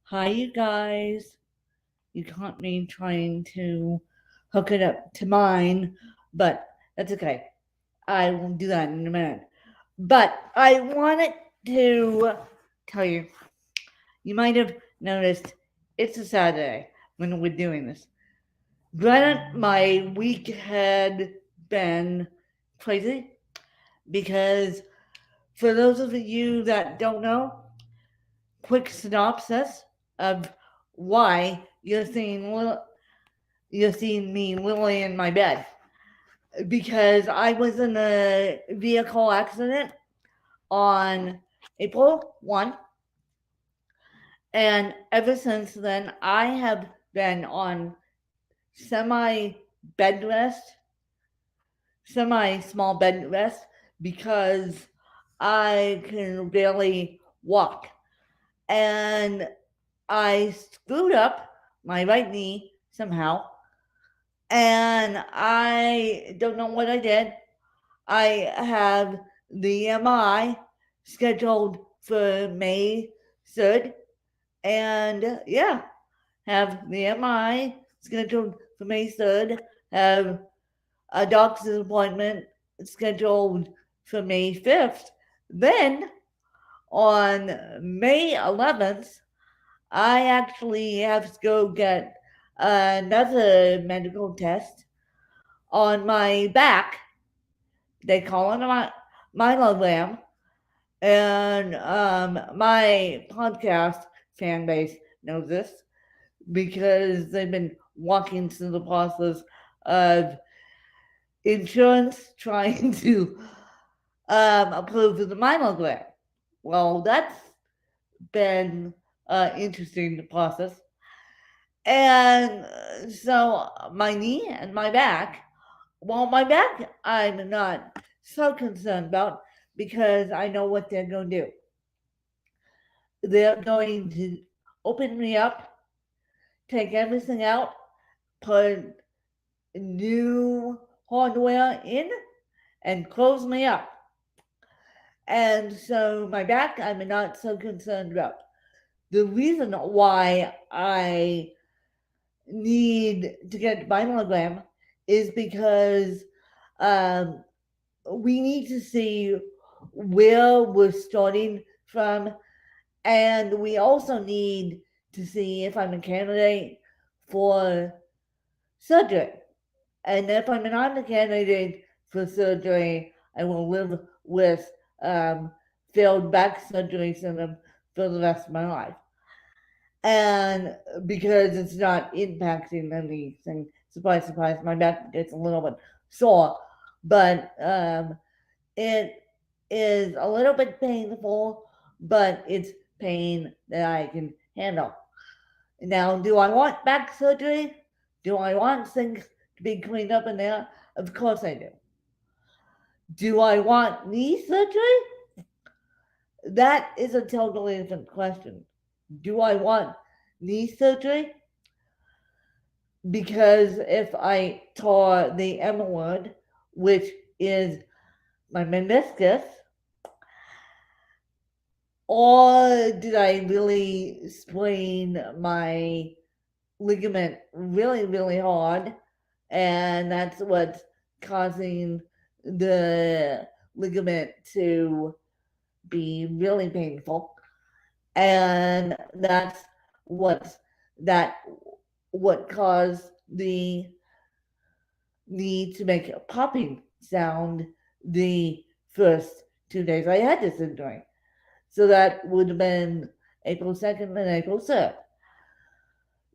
Hi, you guys. You caught me trying to hook it up to mine, but that's okay. I will do that in a minute. But I wanted to tell you, you might have noticed it's a Saturday when we're doing this. Granted, my week had been crazy because for those of you that don't know, quick synopsis of why you're seeing me literally in my bed because I was in a vehicle accident on April 1, and ever since then I have been on semi bed rest, semi small bed rest because I can barely walk. And I screwed up my right knee somehow, and I don't know what I did. I have the MRI scheduled for May 3rd, and yeah, have the MRI scheduled for May 3rd, have a doctor's appointment scheduled for May 5th. Then on May 11th, I actually have to go get another medical test on my back. They call it a myelogram. And my podcast fan base knows this because they've been walking through the process of insurance trying to approve the myelogram. Well, that's been interesting to process. And so my knee and my back, well, my back I'm not so concerned about because I know what they're going to do. They're going to open me up, take everything out, put new hardware in, and close me up. And so my back I'm not so concerned about. The reason why I need to get myelogram is because um, we need to see where we're starting from, and we also need to see if I'm a candidate for surgery. And if I'm not a candidate for surgery, I will live with failed back surgery syndrome for the rest of my life. And because it's not impacting anything, surprise, surprise, my back gets a little bit sore, but it is a little bit painful, but it's pain that I can handle. Now, do I want back surgery? Do I want things to be cleaned up in there? Of course I do. Do I want knee surgery? That is a totally different question. Do I want knee surgery? Because if I tore the M word, which is my meniscus, or did I really sprain my ligament really, really hard? And that's what's causing the ligament to be really painful. And that's what's that what caused the need to make a popping sound the first 2 days I had this injury. So that would have been April 2nd and April 3rd.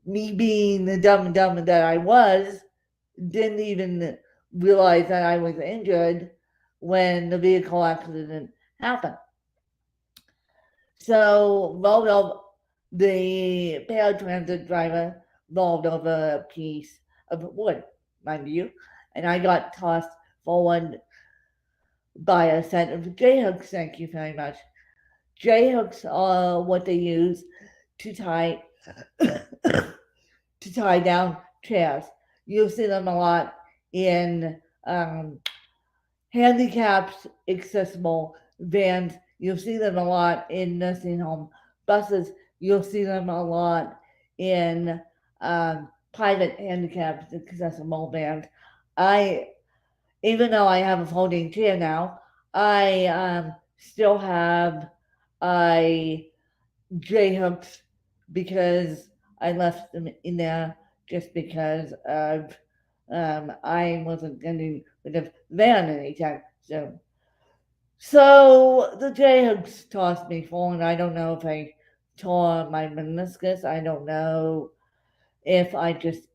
Me being the dumb that I was, didn't even realize that I was injured when the vehicle accident happened. So rolled over the paratransit driver rolled over a piece of wood, mind you, and I got tossed forward by a set of J hooks. Thank you very much. J hooks are what they use to tie to tie down chairs. You'll see them a lot in handicapped accessible vans. You'll see them a lot in nursing home buses. you'll see them a lot in private handicapped accessible band. I, even though I have a folding chair now, I still have a J hooks because I left them in there just because of I wasn't getting rid of van anytime soon. So the J hooks tossed me forward. I don't know if I tore my meniscus. I don't know if I just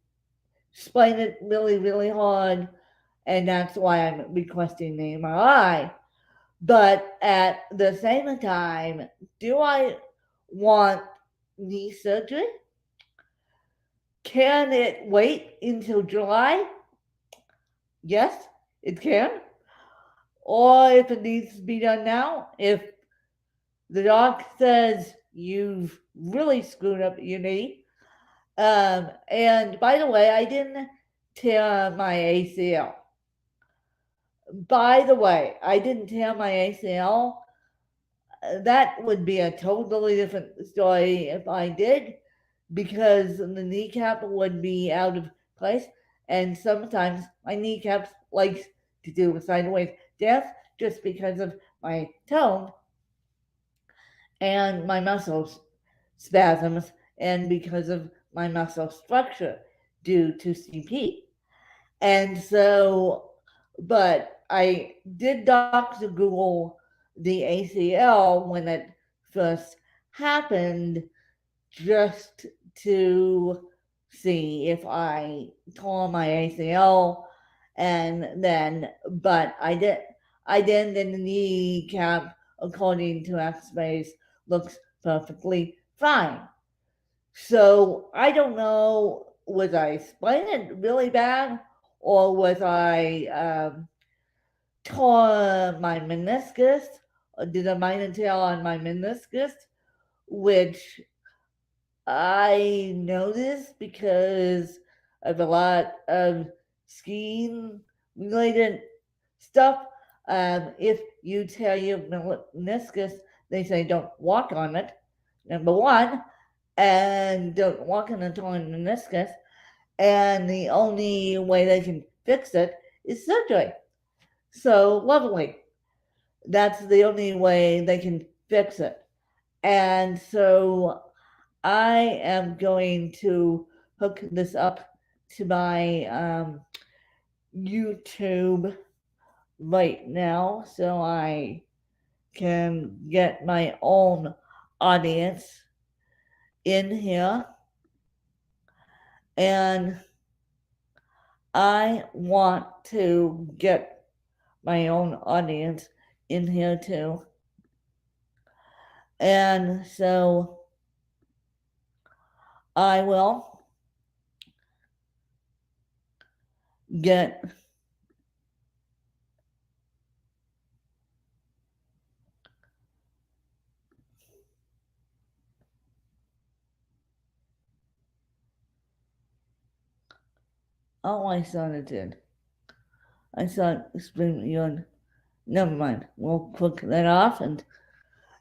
sprained it really, really hard, and that's why I'm requesting the MRI. But at the same time, do I want knee surgery? Can it wait until July? Yes, it can. Or if it needs to be done now, if the doc says you've really screwed up your knee. And by the way, I didn't tear my ACL. By the way, I didn't tear my ACL. That would be a totally different story if I did, because the kneecap would be out of place, and sometimes my kneecap likes to do a sideways dance just because of my tone and my muscles spasms and because of my muscle structure due to CP. And so, but I did Dr. Google the ACL when it first happened just to see if I tore my ACL, and then, but I didn't, and the kneecap, according to X-rays, looks perfectly fine. So I don't know, was I spraining it really bad, or was I tore my meniscus, or did a minor tear on my meniscus, which I know this because of a lot of skiing related stuff. If you tear your meniscus, they say don't walk on it, number one, and don't walk on a torn meniscus. And the only way they can fix it is surgery. So lovely. That's the only way they can fix it. And so I am going to hook this up to my YouTube right now so I can get my own audience in here. And I want to get my own audience in here too. And so I will get I thought it did. I thought Spring Beyond. Never mind. We'll click that off and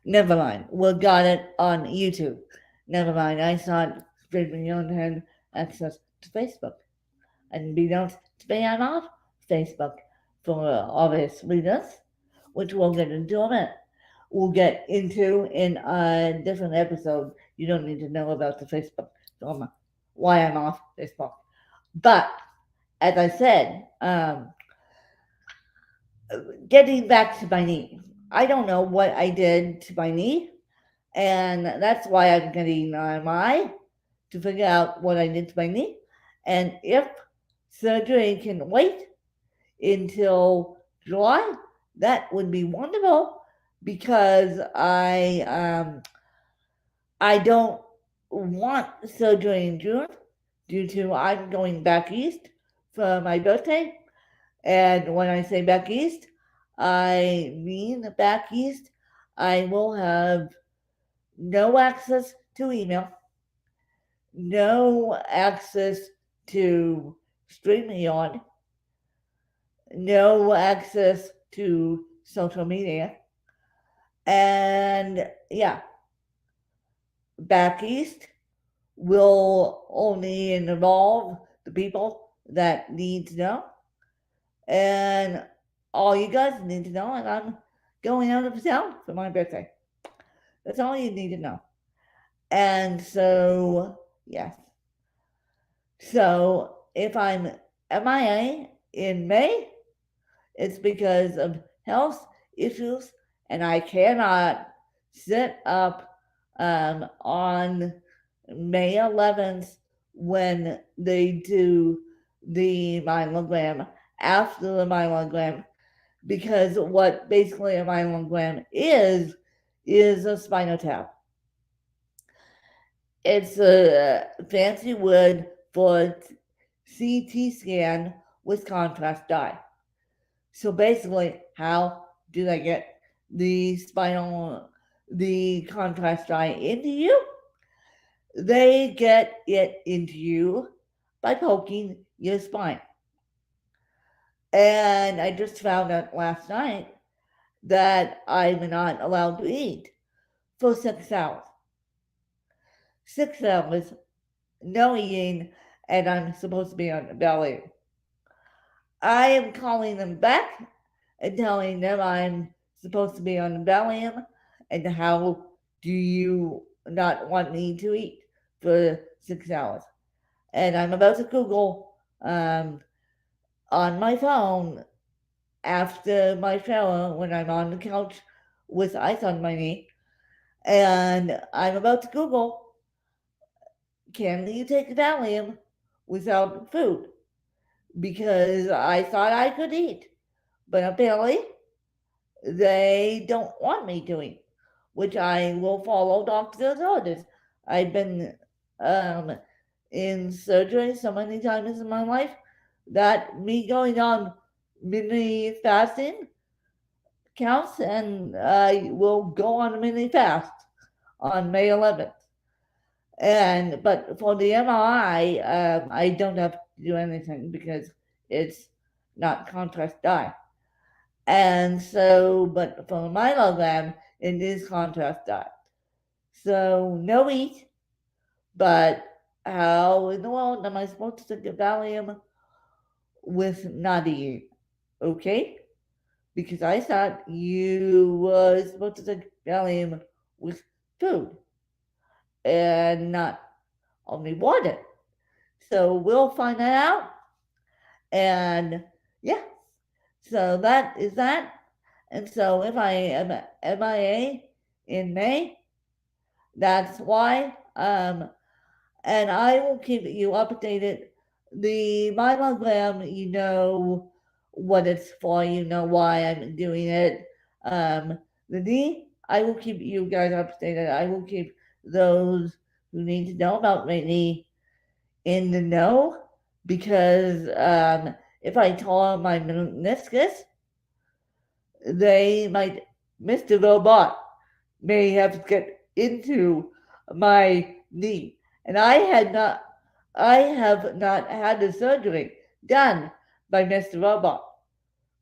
never mind. We got it on YouTube. Never mind. I thought Spring Beyond had access to Facebook. And we don't stay off Facebook for obvious reasons, which we'll get into in a minute. We'll get into in a different episode. You don't need to know about the Facebook drama, why I'm off Facebook. But as I said, getting back to my knee, I don't know what I did to my knee, and that's why I'm getting an MRI to figure out what I did to my knee, and if surgery can wait until July, that would be wonderful, because I don't want surgery in June due to I'm going back east for my birthday. And when I say back east, I mean back east. I will have no access to email, no access to StreamYard, no access to social media. And yeah, back east will only involve the people that need to know. And all you guys need to know is I'm going out of town for my birthday. That's all you need to know. And so, yes. So if I'm MIA in May, it's because of health issues, and I cannot sit up on May 11th when they do the myelogram after the myelogram, because what basically a myelogram is a spinal tap. It's a fancy word for CT scan with contrast dye. So basically, how do they get the contrast dye into you? They get it into you by poking your spine. And I just found out last night that I'm not allowed to eat for 6 hours. 6 hours, no eating, and I'm supposed to be on the belly. I am calling them back and telling them I'm supposed to be on the Valium, and how do you not want me to eat for 6 hours? And I'm about to Google on my phone after my shower when I'm on the couch with ice on my knee, and I'm about to Google, can you take Valium without food? Because I thought I could eat, but apparently they don't want me to eat, which I will follow doctor's orders. I've been in surgery so many times in my life that me going on mini fasting counts, and I will go on a mini fast on May 11th. But for the MRI, I don't have to do anything because it's not contrast dye. And so, but for my myelogram, it is contrast dye. So no eat, but how in the world am I supposed to take Valium with not eating? Okay? Because I thought you were supposed to take Valium with food and not only water. So we'll find that out. And yeah, so that is that. And so if I am MIA in May, that's why. And I will keep you updated. The myelogram, you know what it's for, you know why I'm doing it. The knee, I will keep you guys updated. I will keep those who need to know about my knee in the know, because if I tore my meniscus, they might, Mr. Robot may have to get into my knee. And I have not had the surgery done by Mr. Robot.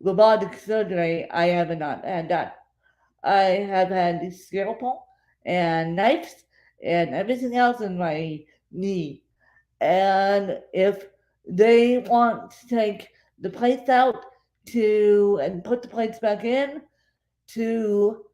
Robotic surgery I have not had done. I have had the scalpel and knives and everything else in my knee. And if they want to take the plates out and put the plates back in to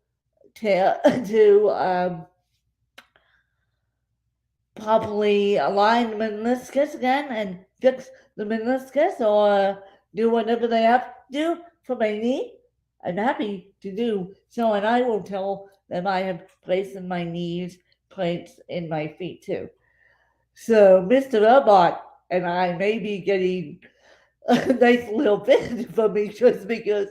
properly align the meniscus again and fix the meniscus, or do whatever they have to do for my knee, I'm happy to do so, and I will tell them I have plates in my knees, plates in my feet too. So Mr. Robot and I may be getting a nice little bit from each other, because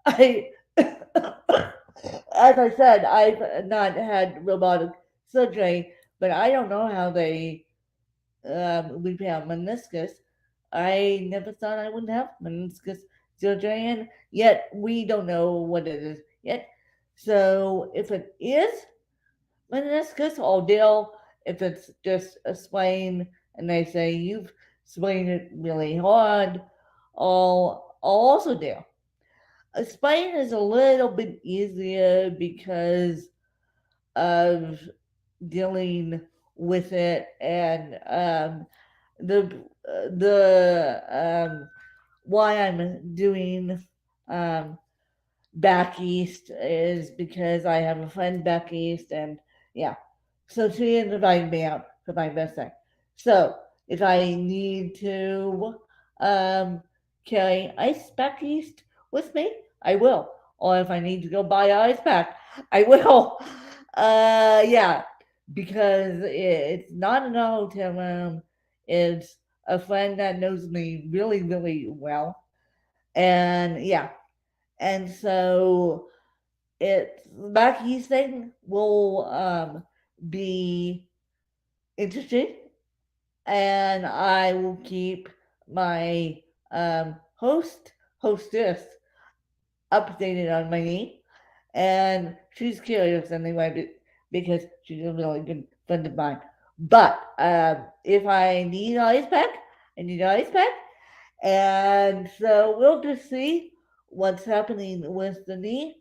I, as I said, I've not had robotic surgery, but I don't know how they repair meniscus. I never thought I would have meniscus surgery, and yet we don't know what it is yet. So if it is meniscus, I'll deal. If it's just a sprain and they say you've sprained it really hard, I'll also deal. A sprain is a little bit easier because of dealing with it, and the why I'm doing um, back east is because I have a friend back east, and yeah, so she invited me out for my birthday. So if I need to um, carry ice back east with me, I will. Or if I need to go buy ice pack, I will. Yeah, because it's not in a hotel room. It's a friend that knows me really, really well, and yeah, and so it back east thing will be interesting, and I will keep my hostess updated on my knee, and she's curious anyway because she's a really good friend of mine. But if I need an ice pack, I need an ice pack, and so we'll just see what's happening with the knee,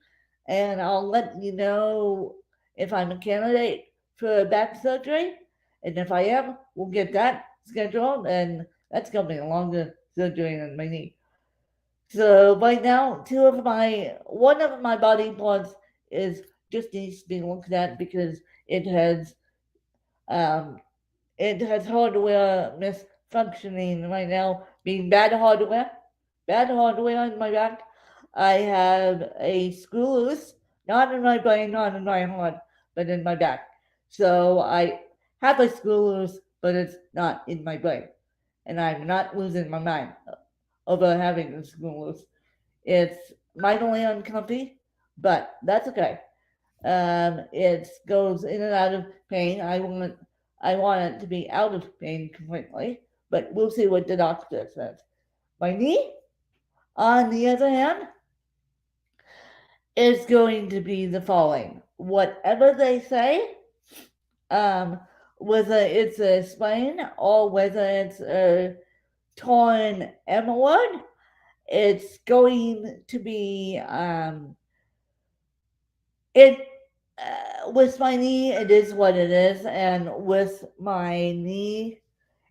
and I'll let you know if I'm a candidate for back surgery, and if I am, we'll get that scheduled, and that's gonna be a longer surgery than my knee. So right now, one of my body parts is just needs to be looked at because it has um it has hardware misfunctioning right now, being bad hardware in my back. I have a screw loose, not in my brain, not in my heart, but in my back. So I have a screw loose, but it's not in my brain, and I'm not losing my mind over having the screw loose. It's mightily uncomfy, but that's okay. It goes in and out of pain. I want it to be out of pain completely, but we'll see what the doctor says. My knee, on the other hand, is going to be the following. Whatever they say, um, whether it's a sprain or whether it's a torn emerald, it's going to be it with my knee, it is what it is, and with my knee,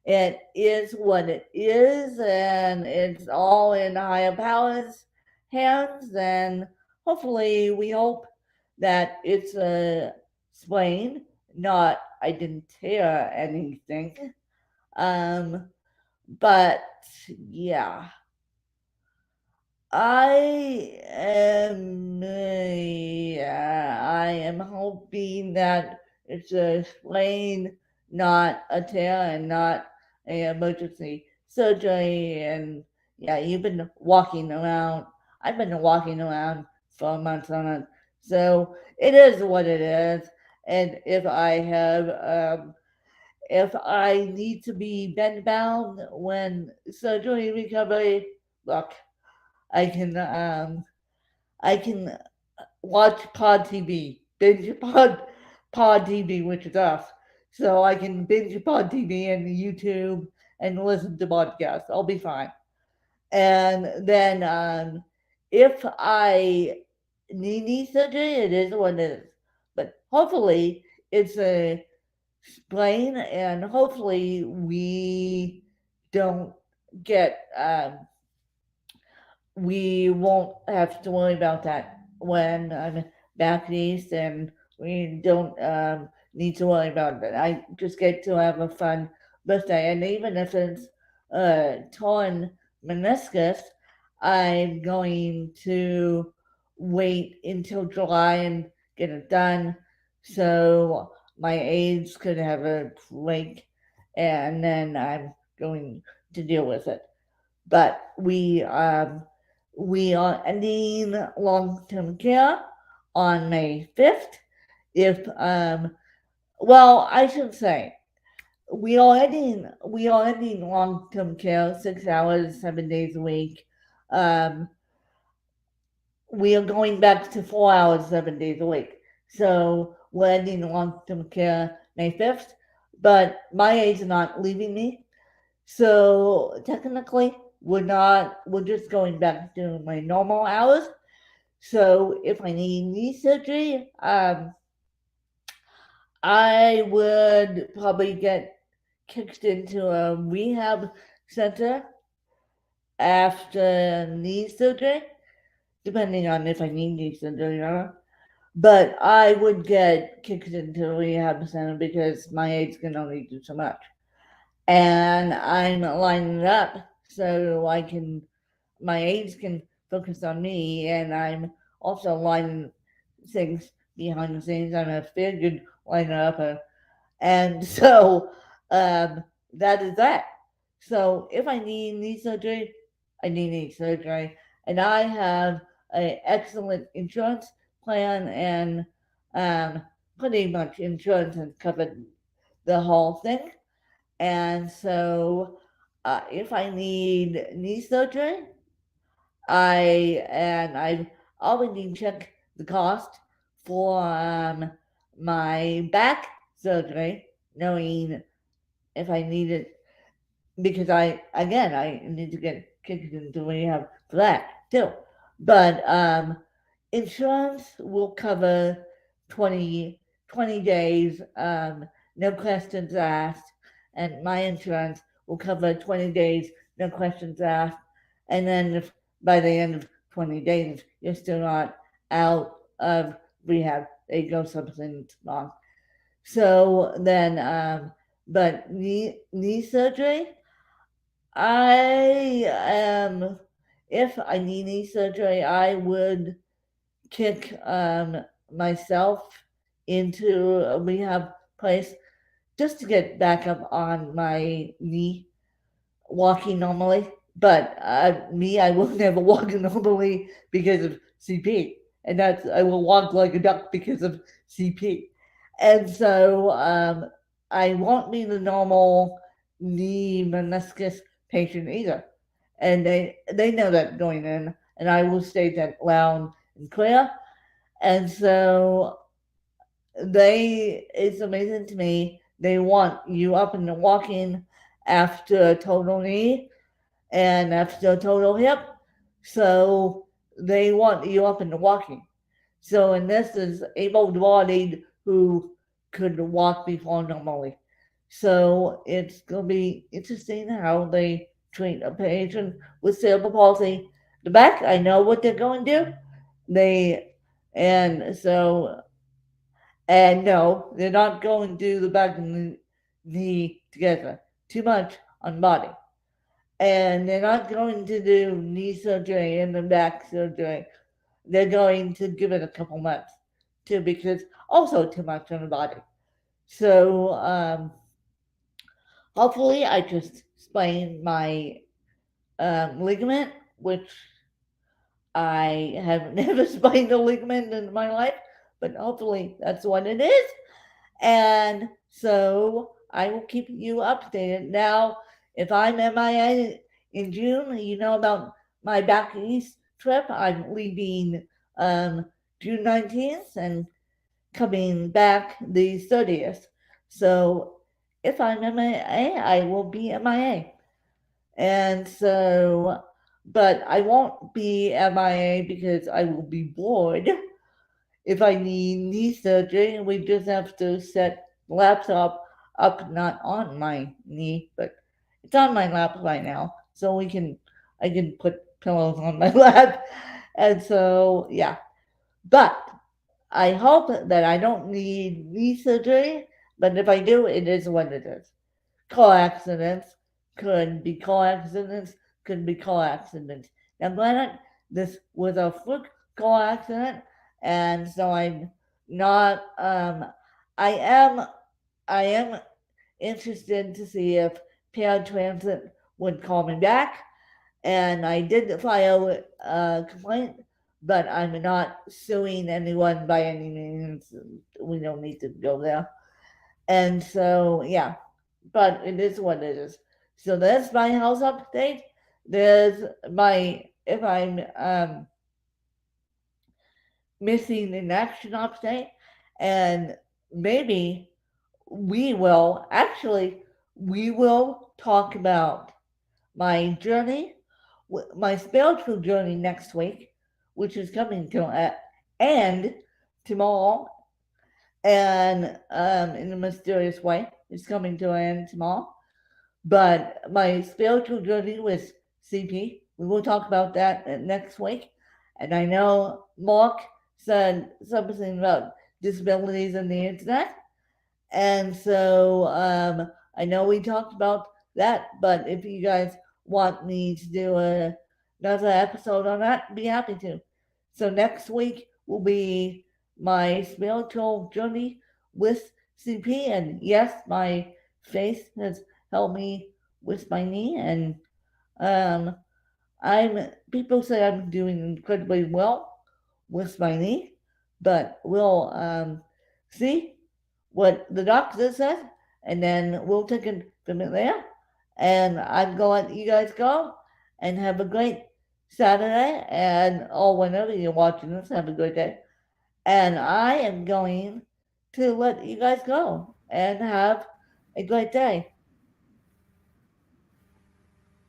it is what it is, and it's all in higher powers' hands. And hopefully, we hope that it's a sprain, not I didn't tear anything. Um, but yeah, I am hoping that it's a sprain, not a tear, and not a emergency surgery. And yeah, you've been walking around. I've been walking around for months on end. So it is what it is. And if I need to be bed bound when surgery recovery, look, I can um I can watch Pod TV, binge Pod TV, which is us. So I can binge Pod TV and YouTube and listen to podcasts. I'll be fine. And then if I need knee surgery, it is what it is. But hopefully it's a sprain, and hopefully we don't get we won't have to worry about that when I'm back east, and we don't need to worry about it. I just get to have a fun birthday, and even if it's torn meniscus, I'm going to wait until July and get it done, so my aides could have a break, and then I'm going to deal with it. But we are ending long-term care on May 5th. If well, I should say we are ending long-term care 6 hours, 7 days a week. Um, we are going back to 4 hours, 7 days a week. So we're ending long-term care May 5th, but my aides are not leaving me. So technically, we're just going back to my normal hours. So if I need knee surgery, I would probably get kicked into a rehab center after knee surgery, depending on if I need knee surgery or not. But I would get kicked into a rehab center because my aides can only do so much. And I'm lining up so my aides can focus on me, and I'm also lining things behind the scenes. I'm a very good liner upper. And so that is that. So if I need knee surgery, I need knee surgery. And I have an excellent insurance plan, and um, pretty much insurance has covered the whole thing. And so if I need knee surgery, I've already checked the cost for my back surgery, knowing if I need it, because I need to get kicked into rehab for that too. But insurance will cover 20 20 days, no questions asked, and my insurance will cover 20 days, no questions asked. And then if by the end of 20 days you're still not out of rehab, they go something wrong. So then, but knee surgery, I if I need knee surgery, I would kick myself into a rehab place just to get back up on my knee, walking normally. But I will never walk normally because of CP, and that's I will walk like a duck because of CP, and so I won't be the normal knee meniscus patient either, and they know that going in, and I will state that loud and clear, and so it's amazing to me. They want you up and walking after a total knee and after a total hip. So they want you up and walking. So, and this is able bodied who could walk before normally. So it's going to be interesting how they treat a patient with cerebral palsy. The back, I know what they're going to do. They, and so and no, they're not going to do the back and the knee together. Too much on body. And they're not going to do knee surgery and the back surgery. They're going to give it a couple months too, because also too much on the body. So hopefully I just sprained my ligament, which I have never sprained a ligament in my life, but hopefully that's what it is. And so I will keep you updated. Now, if I'm MIA in June, you know about my back east trip. I'm leaving June 19th and coming back the 30th. So if I'm MIA, I will be MIA. And so, but I won't be MIA because I will be bored. If I need knee surgery, we just have to set the laptop up, not on my knee, but it's on my lap right now. So I can put pillows on my lap. And so, yeah. But I hope that I don't need knee surgery. But if I do, it is what it is. Car accidents car accidents, could be car accidents. Now, granted, this was a fluke car accident, and so I'm not. I am interested to see if paratransit would call me back, and I did file a complaint, but I'm not suing anyone by any means. We don't need to go there. And so, yeah, but it is what it is. So that's my house update. There's my, if I'm missing an action update, and maybe we will talk about my journey, my spiritual journey next week, which is coming to and tomorrow, and in a mysterious way, it's coming to an end tomorrow. But my spiritual journey with CP, we will talk about that next week. And I know Mark said something about disabilities on the internet. And so I know we talked about that, but if you guys want me to do another episode on that, be happy to. So next week will be my spiritual journey with CP. And yes, my faith has helped me with my knee. And um, people say I'm doing incredibly well with my knee, but we'll see what the doctor said, and then we'll take it from there. And I'm going to let you guys go and have a great Saturday, and or whenever you're watching this, have a great day. And I am going to let you guys go and have a great day.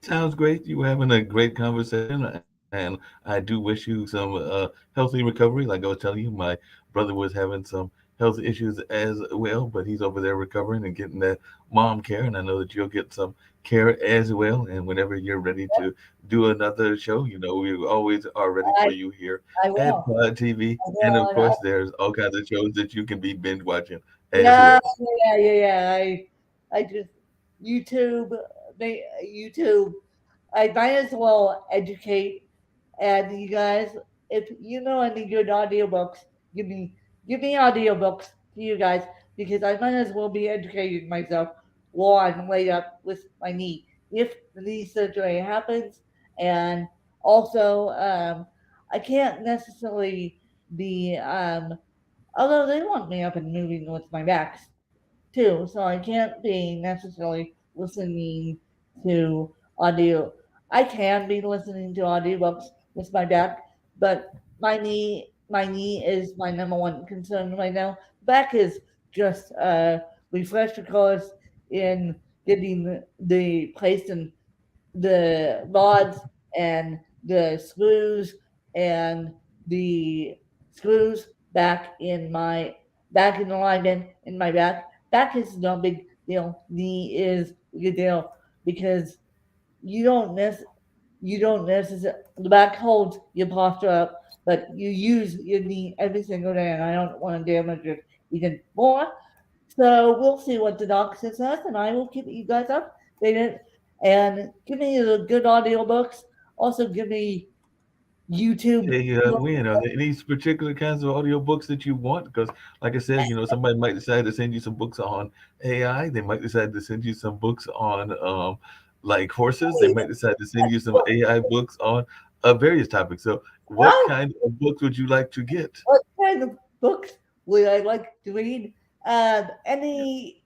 Sounds great. You were having a great conversation, and I do wish you some healthy recovery. Like I was telling you, my brother was having some health issues as well, but he's over there recovering and getting that mom care, and I know that you'll get some care as well. And whenever you're ready to do another show, we always are ready I, for you here I at will. Pod TV. I And will. of course, there's all kinds of shows that you can be binge watching as Yeah, well. yeah. I just YouTube, YouTube. I might as well educate. And you guys, if you know any good audiobooks, give me give me audiobooks to you guys because I might as well be educating myself while I'm laid up with my knee if the knee surgery happens. And also, I can't necessarily be although they want me up and moving with my back too, so I can't be necessarily listening to audio. I can be listening to audiobooks with my back, but my knee is my number one concern right now. Back is just refresher course in getting the place in the rods and the screws and the screws back in alignment in my back. Back is no big deal. Knee is a big deal because you don't nec- you don't necessarily the back holds your posture up, but you use your knee every single day, and I don't want to damage it even more. So we'll see what the doctor says, and I will keep you guys updated. And give me the good audiobooks. Also, give me YouTube. Hey, Win, are there any particular kinds of audiobooks that you want? Because, like I said, somebody might decide to send you some books on AI. They might decide to send you some books on, like horses. They might decide to send you some AI books on various topics. So, what Oh, kind of books would you like to get? what kind of books would I like to read? Any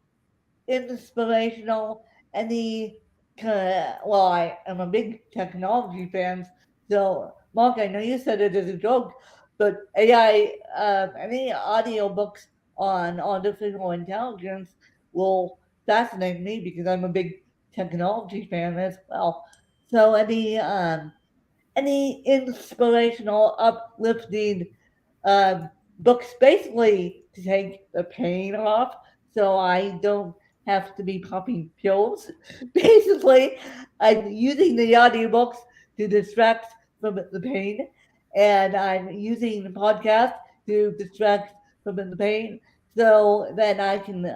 inspirational, any well, I am a big technology fan. So, Mark, I know you said it as a joke, but AI, any audiobooks on artificial intelligence will fascinate me because I'm a big technology fan as well. So, any inspirational, uplifting um, books basically to take the pain off so I don't have to be popping pills. Basically, I'm using the audiobooks to distract from the pain, and I'm using the podcast to distract from the pain so then I can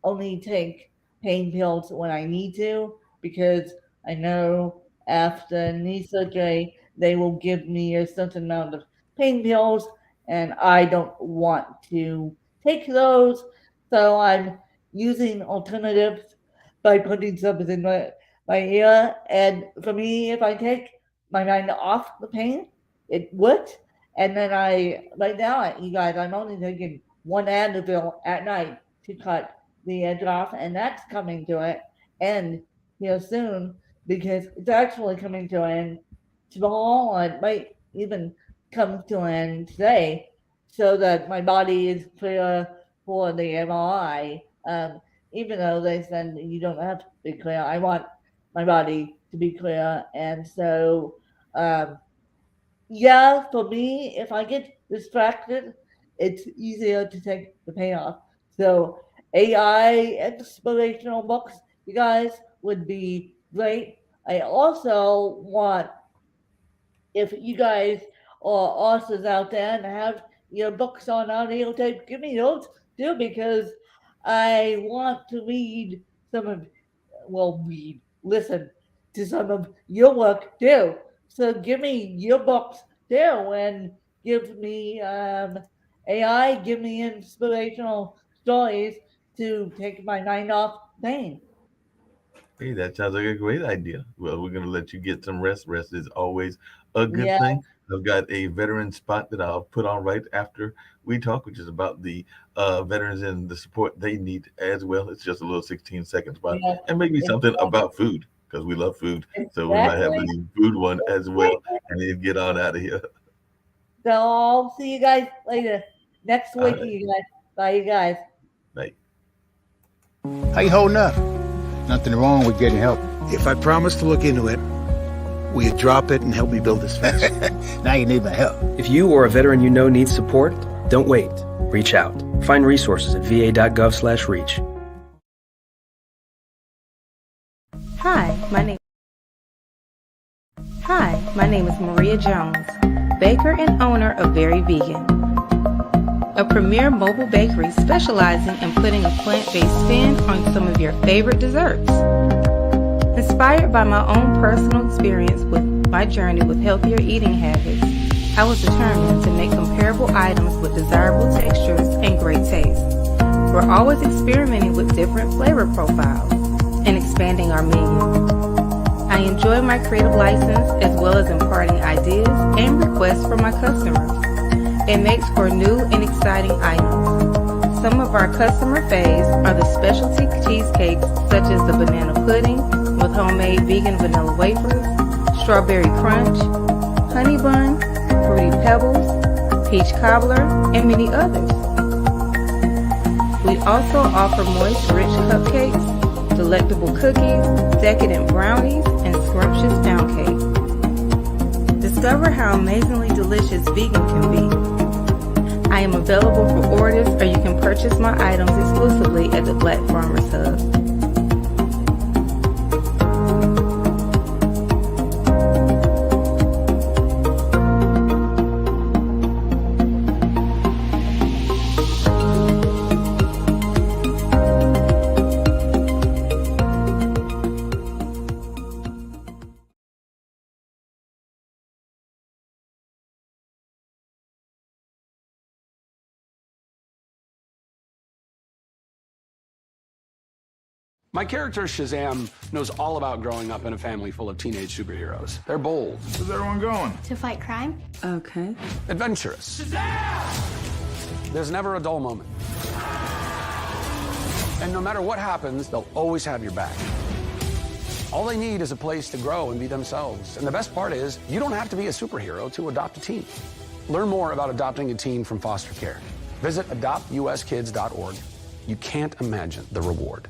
only take pain pills when I need to because I know after knee surgery they will give me a certain amount of pain pills, and I don't want to take those. So I'm using alternatives by putting something in my ear. And for me, if I take my mind off the pain, it works. And then right now, you guys, I'm only taking one Advil at night to cut the edge off, and that's coming to an end here soon because it's actually coming to an end tomorrow. It might even come to an end today so that my body is clear for the MRI. Even though they said you don't have to be clear, I want my body to be clear. And so, um, yeah, for me, if I get distracted it's easier to take the pain off. So AI inspirational books, you guys, would be great. I also want, if you guys are authors out there and have your books on audio tape, give me those too, because I want to read some of, listen to some of your work too. So give me your books too, and give me AI, give me inspirational stories to take my mind off pain. Hey, that sounds like a great idea. Well, we're going to let you get some rest. Rest is always a good Yeah, thing. I've got a veteran spot that I'll put on right after we talk, which is about the veterans and the support they need as well. It's just a little 16-second spot, yeah, and maybe something exactly. about food because we love food. So we might have Exactly. the food one as well, and then get on out of here. So I'll see you guys later next All week, right. you guys. Bye, you guys. Bye. How you holding up? Nothing wrong with getting help. If I promise to look into it, will you drop it and help me build this fence? Now you need my help. If you or a veteran you know needs support, don't wait. Reach out. Find resources at va.gov/reach. Hi, my name is Maria Jones, baker and owner of Very Vegan, a premier mobile bakery specializing in putting a plant-based spin on some of your favorite desserts. Inspired by my own personal experience with my journey with healthier eating habits, I was determined to make comparable items with desirable textures and great taste. We're always experimenting with different flavor profiles and expanding our menu. I enjoy my creative license as well as imparting ideas and requests from my customers. It makes for new and exciting items. Some of our customer faves are the specialty cheesecakes such as the banana pudding with homemade vegan vanilla wafers, strawberry crunch, honey bun, fruity pebbles, peach cobbler, and many others. We also offer moist, rich cupcakes, delectable cookies, decadent brownies, and scrumptious pound cake. Discover how amazingly delicious vegan can be. I am available for orders, or you can purchase my items exclusively at the Black Farmers Hub. My character, Shazam, knows all about growing up in a family full of teenage superheroes. They're bold, Where's everyone going? To fight crime? Okay. adventurous. Shazam! There's never a dull moment. And no matter what happens, they'll always have your back. All they need is a place to grow and be themselves. And the best part is, you don't have to be a superhero to adopt a teen. Learn more about adopting a teen from foster care. Visit adoptuskids.org. You can't imagine the reward.